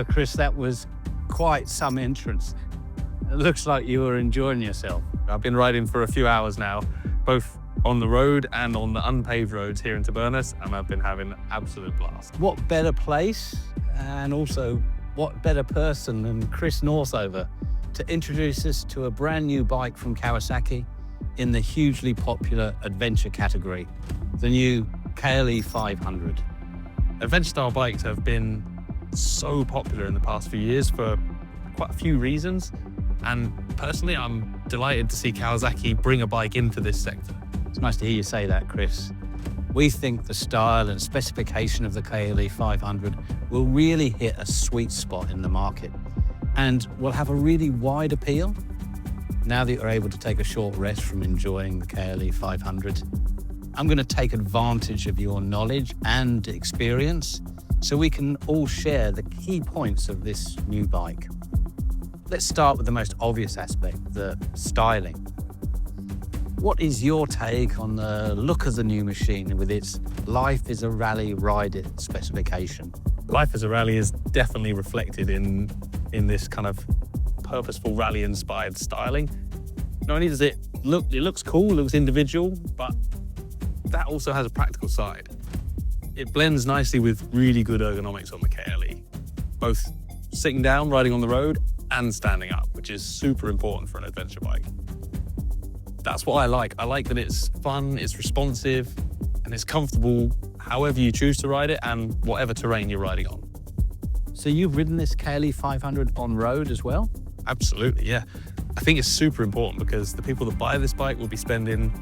Wow, Chris, that was quite some entrance. It looks like you were enjoying yourself. I've been riding for a few hours now, both on the road and on the unpaved roads here in Tabernas, and I've been having an absolute blast. What better place, and also what better person than Chris Northover to introduce us to a brand new bike from Kawasaki in the hugely popular adventure category, the new KLE500. Adventure style bikes have been so popular in the past few years for quite a few reasons, and personally I'm delighted to see Kawasaki bring a bike into this sector. It's nice to hear you say that, Chris. We think the style and specification of the KLE500 will really hit a sweet spot in the market and will have a really wide appeal. Now that you're able to take a short rest from enjoying the KLE500, I'm going to take advantage of your knowledge and experience so we can all share the key points of this new bike. Let's start with the most obvious aspect, the styling. What is your take on the look of the new machine with its LifesARally Ride It specification? LifesARally is definitely reflected in this kind of purposeful rally-inspired styling. Not only does it looks cool, looks individual, but that also has a practical side. It blends nicely with really good ergonomics on the KLE, both sitting down, riding on the road, and standing up, which is super important for an adventure bike. That's what I like. I like that it's fun, it's responsive, and it's comfortable however you choose to ride it and whatever terrain you're riding on. So you've ridden this KLE500 on road as well? Absolutely, yeah. I think it's super important because the people that buy this bike will be spending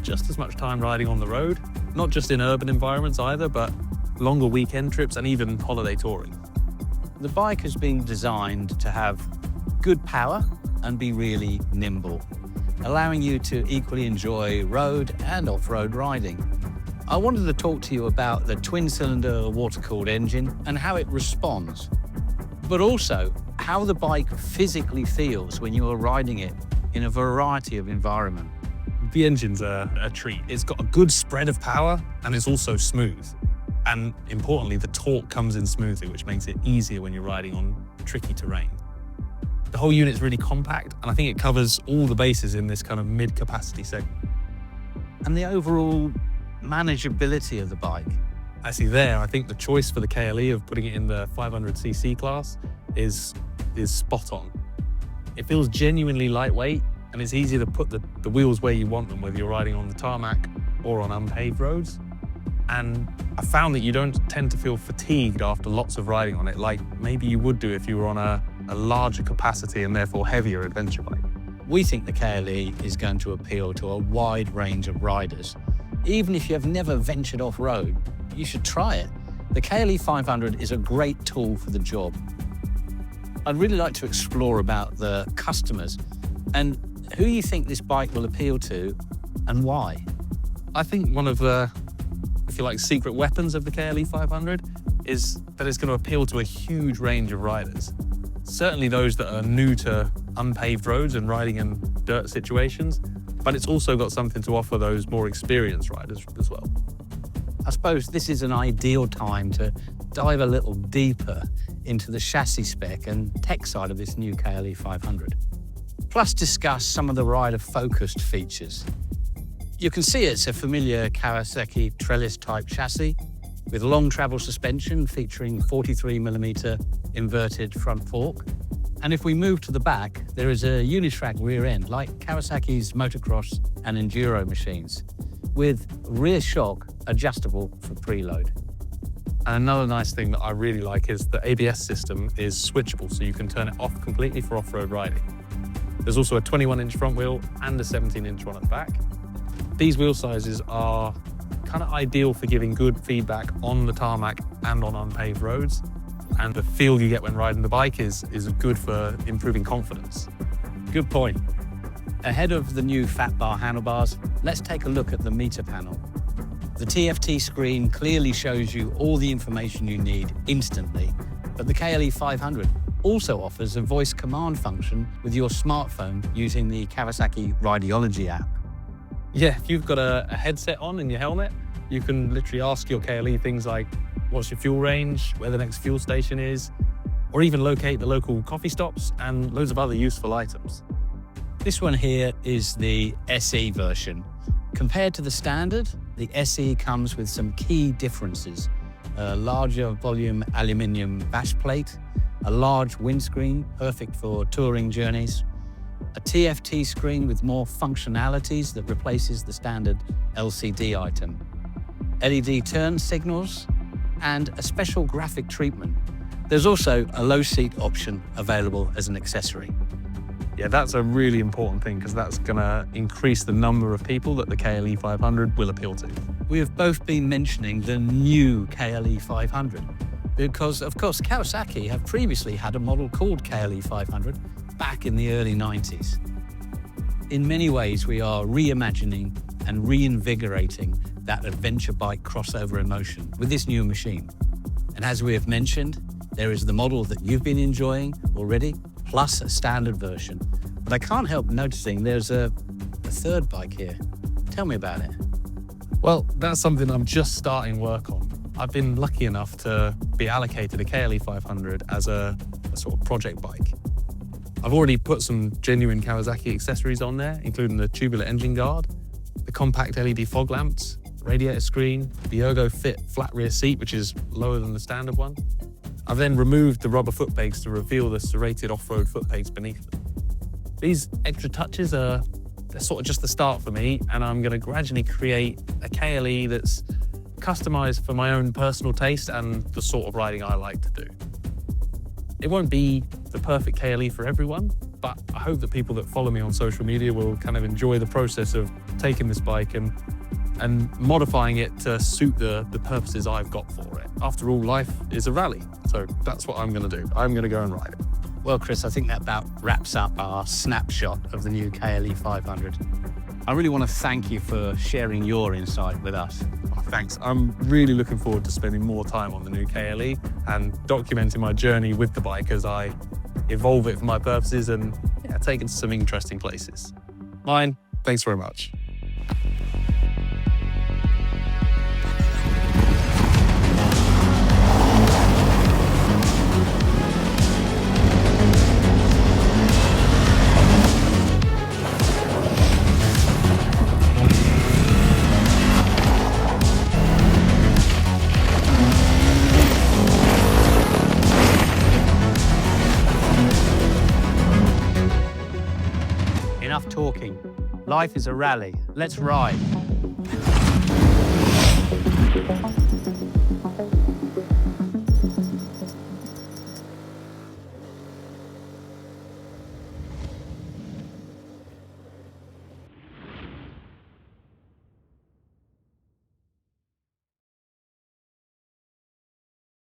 just as much time riding on the road, not just in urban environments either, but longer weekend trips and even holiday touring. The bike has been designed to have good power and be really nimble, allowing you to equally enjoy road and off-road riding. I wanted to talk to you about the twin-cylinder water-cooled engine and how it responds, but also how the bike physically feels when you are riding it in a variety of environments. The engine's a treat. It's got a good spread of power and it's also smooth. And importantly, the torque comes in smoothly, which makes it easier when you're riding on tricky terrain. The whole unit's really compact, and I think it covers all the bases in this kind of mid-capacity segment. And the overall manageability of the bike. Actually I think the choice for the KLE of putting it in the 500cc class is spot on. It feels genuinely lightweight, and it's easy to put the wheels where you want them, whether you're riding on the tarmac or on unpaved roads. And I found that you don't tend to feel fatigued after lots of riding on it, like maybe you would do if you were on a larger capacity and therefore heavier adventure bike. We think the KLE is going to appeal to a wide range of riders. Even if you have never ventured off-road, you should try it. The KLE500 is a great tool for the job. I'd really like to explore about the customers and who you think this bike will appeal to and why. I think one of the, if you like, secret weapons of the KLE500 is that it's going to appeal to a huge range of riders. Certainly those that are new to unpaved roads and riding in dirt situations, but it's also got something to offer those more experienced riders as well. I suppose this is an ideal time to dive a little deeper into the chassis spec and tech side of this new KLE500. Plus discuss some of the rider-focused features. You can see it's a familiar Kawasaki trellis-type chassis with long travel suspension featuring 43mm inverted front fork. And if we move to the back, there is a unitrack rear end like Kawasaki's motocross and enduro machines, with rear shock adjustable for preload. And another nice thing that I really like is the ABS system is switchable, so you can turn it off completely for off-road riding. There's also a 21-inch front wheel and a 17-inch one at the back. These wheel sizes are kind of ideal for giving good feedback on the tarmac and on unpaved roads. And the feel you get when riding the bike is good for improving confidence. Good point. Ahead of the new fat bar handlebars, let's take a look at the meter panel. The TFT screen clearly shows you all the information you need instantly, but the KLE500 also offers a voice command function with your smartphone using the Kawasaki Rideology app. Yeah, if you've got a headset on in your helmet, you can literally ask your KLE things like, what's your fuel range, where the next fuel station is, or even locate the local coffee stops and loads of other useful items. This one here is the SE version. Compared to the standard, the SE comes with some key differences. A larger volume aluminium bash plate, a large windscreen, perfect for touring journeys, a TFT screen with more functionalities that replaces the standard LCD item, LED turn signals, and a special graphic treatment. There's also a low seat option available as an accessory. Yeah, that's a really important thing because that's going to increase the number of people that the KLE500 will appeal to. We have both been mentioning the new KLE500 because, of course, Kawasaki have previously had a model called KLE500 back in the early 90s. In many ways, we are reimagining and reinvigorating that adventure bike crossover emotion with this new machine. And as we have mentioned, there is the model that you've been enjoying already, plus a standard version. But I can't help noticing there's a third bike here. Tell me about it. Well, that's something I'm just starting work on. I've been lucky enough to be allocated a KLE500 as a sort of project bike. I've already put some genuine Kawasaki accessories on there, including the tubular engine guard, the compact LED fog lamps, radiator screen, the ErgoFit flat rear seat, which is lower than the standard one. I've then removed the rubber foot pegs to reveal the serrated off-road foot pegs beneath them. These extra touches they're sort of just the start for me, and I'm going to gradually create a KLE that's customized for my own personal taste and the sort of riding I like to do. It won't be the perfect KLE for everyone, but I hope that people that follow me on social media will kind of enjoy the process of taking this bike and modifying it to suit the purposes I've got for it. After all, life is a rally, so that's what I'm going to do. I'm going to go and ride it. Well, Chris, I think that about wraps up our snapshot of the new KLE500. I really want to thank you for sharing your insight with us. Oh, thanks. I'm really looking forward to spending more time on the new KLE and documenting my journey with the bike as I evolve it for my purposes and take it to some interesting places. Mine, thanks very much. Enough talking. Life is a rally. Let's ride.